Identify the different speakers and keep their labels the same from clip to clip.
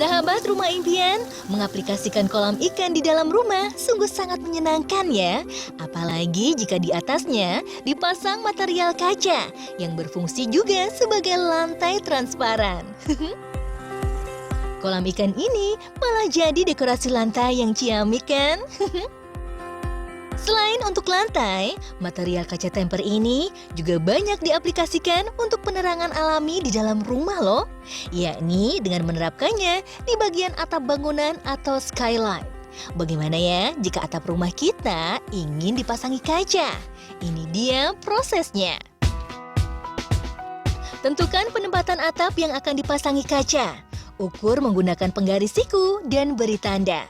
Speaker 1: Sahabat Rumah Impian, mengaplikasikan kolam ikan di dalam rumah sungguh sangat menyenangkan ya. Apalagi jika di atasnya dipasang material kaca yang berfungsi juga sebagai lantai transparan. Kolam ikan ini malah jadi dekorasi lantai yang ciamik kan? Selain untuk lantai, material kaca temper ini juga banyak diaplikasikan untuk penerangan alami di dalam rumah loh, yakni dengan menerapkannya di bagian atap bangunan atau skylight. Bagaimana ya jika atap rumah kita ingin dipasangi kaca? Ini dia prosesnya. Tentukan penempatan atap yang akan dipasangi kaca. Ukur menggunakan penggaris siku dan beri tanda.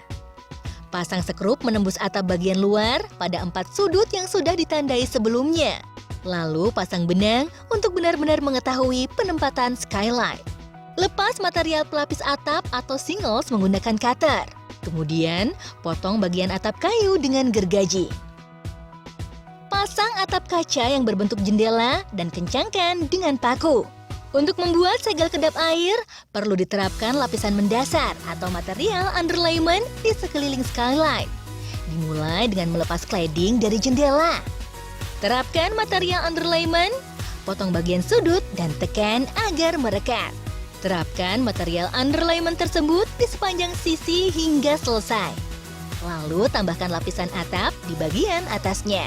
Speaker 1: Pasang sekrup menembus atap bagian luar pada 4 sudut yang sudah ditandai sebelumnya. Lalu pasang benang untuk benar-benar mengetahui penempatan skylight. Lepas material pelapis atap atau shingles menggunakan cutter. Kemudian potong bagian atap kayu dengan gergaji. Pasang atap kaca yang berbentuk jendela dan kencangkan dengan paku. Untuk membuat segel kedap air, perlu diterapkan lapisan mendasar atau material underlayment di sekeliling skylight. Dimulai dengan melepas cladding dari jendela. Terapkan material underlayment, potong bagian sudut dan tekan agar merekat. Terapkan material underlayment tersebut di sepanjang sisi hingga selesai. Lalu tambahkan lapisan atap di bagian atasnya.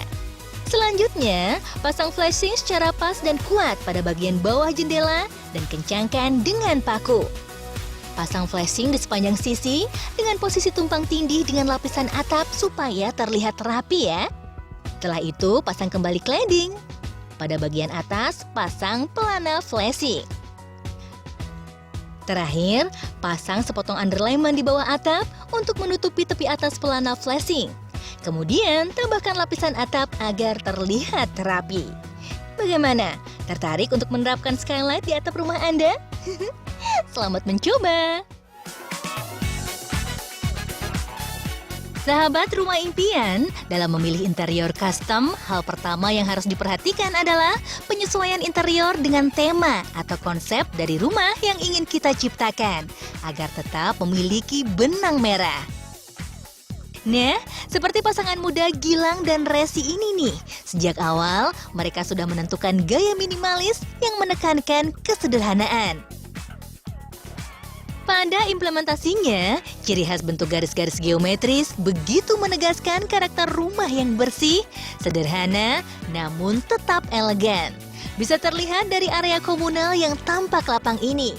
Speaker 1: Selanjutnya, pasang flashing secara pas dan kuat pada bagian bawah jendela dan kencangkan dengan paku. Pasang flashing di sepanjang sisi dengan posisi tumpang tindih dengan lapisan atap supaya terlihat rapi ya. Setelah itu, pasang kembali cladding. Pada bagian atas, pasang pelana flashing. Terakhir, pasang sepotong underlayment di bawah atap untuk menutupi tepi atas pelana flashing. Kemudian, tambahkan lapisan atap agar terlihat rapi. Bagaimana? Tertarik untuk menerapkan skylight di atap rumah Anda? Selamat mencoba! Sahabat Rumah Impian, dalam memilih interior custom, hal pertama yang harus diperhatikan adalah penyesuaian interior dengan tema atau konsep dari rumah yang ingin kita ciptakan, agar tetap memiliki benang merah. Nah, seperti pasangan muda Gilang dan Resi ini nih, sejak awal mereka sudah menentukan gaya minimalis yang menekankan kesederhanaan. Pada implementasinya, ciri khas bentuk garis-garis geometris begitu menegaskan karakter rumah yang bersih, sederhana, namun tetap elegan. Bisa terlihat dari area komunal yang tampak lapang ini.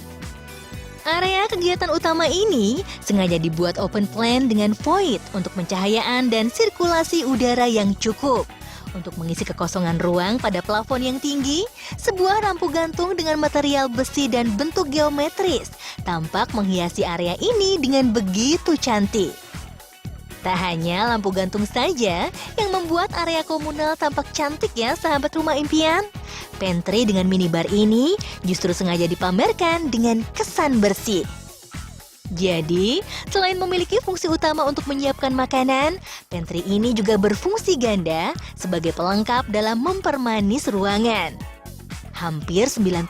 Speaker 1: Area kegiatan utama ini sengaja dibuat open plan dengan void untuk pencahayaan dan sirkulasi udara yang cukup. Untuk mengisi kekosongan ruang pada plafon yang tinggi, sebuah lampu gantung dengan material besi dan bentuk geometris tampak menghiasi area ini dengan begitu cantik. Tak hanya lampu gantung saja yang membuat area komunal tampak cantik ya sahabat Rumah Impian. Pantry dengan minibar ini justru sengaja dipamerkan dengan kesan bersih. Jadi, selain memiliki fungsi utama untuk menyiapkan makanan, pantry ini juga berfungsi ganda sebagai pelengkap dalam mempermanis ruangan. Hampir 90%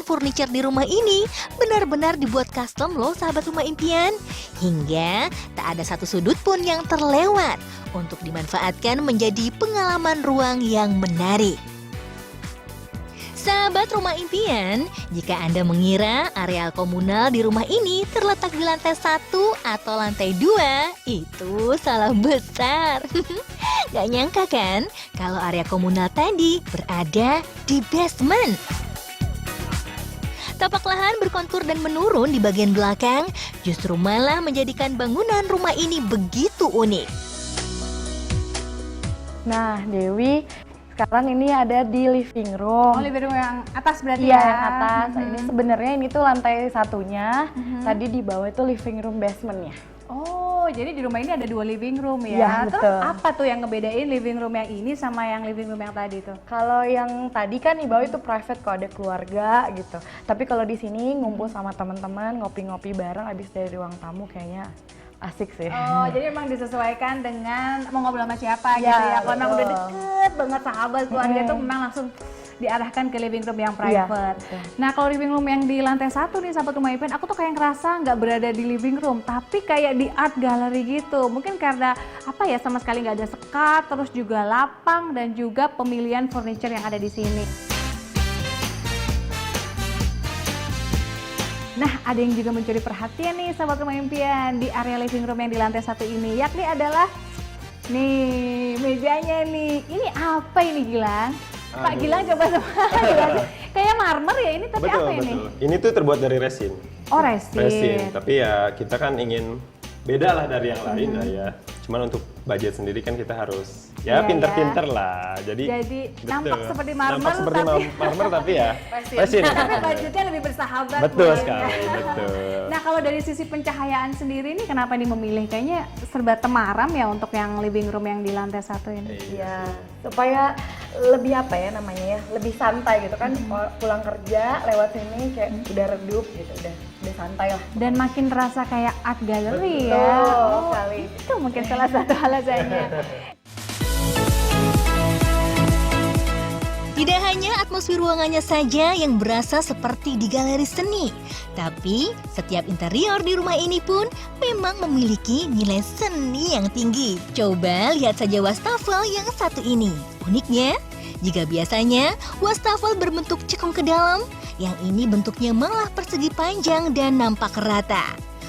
Speaker 1: furniture di rumah ini benar-benar dibuat custom loh sahabat Rumah Impian. Hingga tak ada satu sudut pun yang terlewat untuk dimanfaatkan menjadi pengalaman ruang yang menarik. Sahabat Rumah Impian, jika Anda mengira areal komunal di rumah ini terletak di lantai 1 atau lantai 2, itu salah besar. Gak nyangka kan kalau area komunal tadi berada di basement. Tapak lahan berkontur dan menurun di bagian belakang justru malah menjadikan bangunan rumah ini begitu unik.
Speaker 2: Nah, Dewi, sekarang ini ada di living room.
Speaker 3: Oh, living room yang atas berarti
Speaker 2: Iya,
Speaker 3: ya?
Speaker 2: yang atas. Ini sebenarnya ini tuh lantai satunya. Tadi di bawah itu living room basementnya.
Speaker 3: Oh, jadi di rumah ini ada 2 living room ya?
Speaker 2: Iya,
Speaker 3: Terus
Speaker 2: betul.
Speaker 3: apa tuh yang ngebedain living room yang ini sama yang living room yang tadi tuh?
Speaker 2: Kalau yang tadi kan di bawah itu private kalau ada keluarga gitu. Tapi kalau di sini ngumpul sama teman-teman, ngopi-ngopi bareng abis dari ruang tamu kayaknya asik sih.
Speaker 3: Oh, jadi emang disesuaikan dengan mau ngobrol sama siapa
Speaker 2: Ya,
Speaker 3: gitu ya. Kalau emang
Speaker 2: betul.
Speaker 3: udah deket banget sahabat keluarga tuh memang langsung diarahkan ke living room yang
Speaker 2: Iya,
Speaker 3: private.
Speaker 2: betul.
Speaker 3: Nah kalau living room yang di lantai 1 nih sahabat rumah impian, aku tuh kayak ngerasa nggak berada di living room, tapi kayak di art gallery gitu. Mungkin karena apa ya, sama sekali nggak ada sekat, terus juga lapang dan juga pemilihan furniture yang ada di sini. Nah, ada yang juga mencuri perhatian nih sahabat rumah impian di area living room yang di lantai 1 ini, yakni adalah nih mejanya nih. Ini apa ini Gilang? Pak
Speaker 4: Aduh.
Speaker 3: Gilang coba sama jelasin. Kayak marmer ya ini, tapi
Speaker 4: Betul,
Speaker 3: apa ini?
Speaker 4: betul. Ini tuh terbuat dari resin.
Speaker 3: Oh resin.
Speaker 4: Resin, tapi ya kita kan ingin beda lah dari yang lain lah ya. Cuman untuk budget sendiri kan kita harus
Speaker 3: Iya,
Speaker 4: ya pinter-pinter lah. Jadi
Speaker 3: Jadi nampak
Speaker 4: betul.
Speaker 3: seperti marmer,
Speaker 4: Nampak seperti
Speaker 3: tapi-
Speaker 4: marmer tapi ya resin.
Speaker 3: Tapi budgetnya lebih bersahabat.
Speaker 4: Betul
Speaker 3: mungkin.
Speaker 4: sekali, betul.
Speaker 3: Nah kalau dari sisi pencahayaan sendiri nih, kenapa nih memilih? Kayaknya serba temaram ya untuk yang living room yang di lantai 1 ini.
Speaker 2: Iya, supaya lebih apa ya namanya ya, lebih santai gitu kan. Pulang kerja lewat sini kayak udah redup gitu, udah santai lah.
Speaker 3: Dan makin terasa kayak art gallery
Speaker 2: Betul
Speaker 3: ya. Oh,
Speaker 2: sekali.
Speaker 3: itu mungkin salah satu alasannya.
Speaker 1: Tidak hanya atmosfer ruangannya saja yang berasa seperti di galeri seni, tapi setiap interior di rumah ini pun memang memiliki nilai seni yang tinggi. Coba lihat saja wastafel yang satu ini. Uniknya, jika biasanya wastafel berbentuk cekung ke dalam, yang ini bentuknya malah persegi panjang dan nampak rata.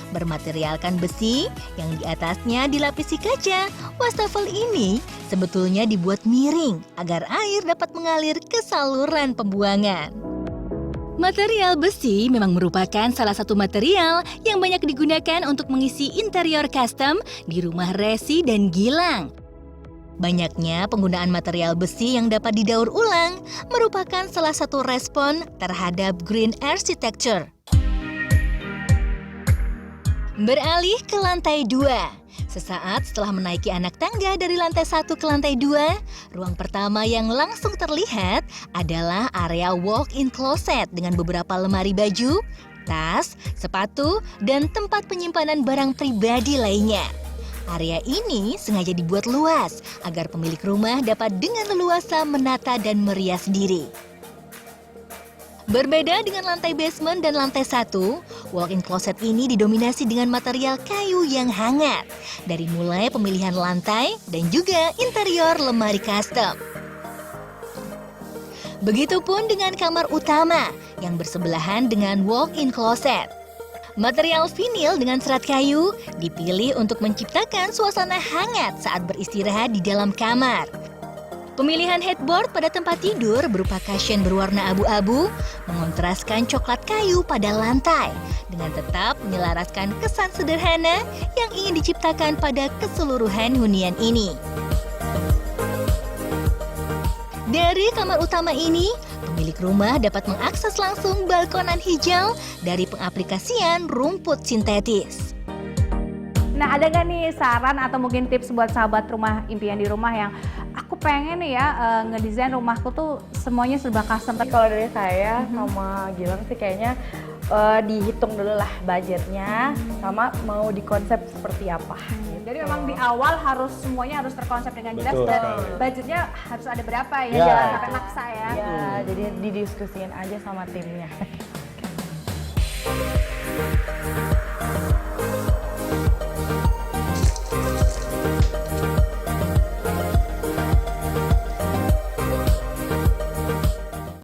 Speaker 1: Bermaterialkan besi yang di atasnya dilapisi kaca, wastafel ini sebetulnya dibuat miring agar air dapat mengalir ke saluran pembuangan. Material besi memang merupakan salah satu material yang banyak digunakan untuk mengisi interior custom di rumah Resi dan Gilang. Banyaknya penggunaan material besi yang dapat didaur ulang merupakan salah satu respon terhadap green architecture. Beralih ke lantai 2. Sesaat setelah menaiki anak tangga dari lantai 1 ke lantai 2, ruang pertama yang langsung terlihat adalah area walk-in closet dengan beberapa lemari baju, tas, sepatu, dan tempat penyimpanan barang pribadi lainnya. Area ini sengaja dibuat luas agar pemilik rumah dapat dengan leluasa menata dan merias diri. Berbeda dengan lantai basement dan lantai 1, walk-in closet ini didominasi dengan material kayu yang hangat, dari mulai pemilihan lantai dan juga interior lemari custom. Begitupun dengan kamar utama yang bersebelahan dengan walk-in closet. Material vinil dengan serat kayu dipilih untuk menciptakan suasana hangat saat beristirahat di dalam kamar. Pemilihan headboard pada tempat tidur berupa cushion berwarna abu-abu mengontraskan coklat kayu pada lantai dengan tetap menyelaraskan kesan sederhana yang ingin diciptakan pada keseluruhan hunian ini. Dari kamar utama ini, pemilik rumah dapat mengakses langsung balkonan hijau dari pengaplikasian rumput sintetis.
Speaker 3: Nah, ada nggak nih saran atau mungkin tips buat sahabat rumah impian di rumah yang aku pengen nih ya ngedesain rumahku tuh semuanya serba custom.
Speaker 2: Tapi kalau dari saya sama Gilang sih kayaknya dihitung dulu lah budgetnya sama mau dikonsep seperti apa.
Speaker 3: Jadi memang di awal harus semuanya harus terkonsep dengan jelas
Speaker 4: Betul
Speaker 3: dan
Speaker 4: sekali.
Speaker 3: budgetnya harus ada berapa ya,
Speaker 4: Ya.
Speaker 3: jangan sampai maksa ya.
Speaker 2: Ya, jadi didiskusiin aja sama timnya.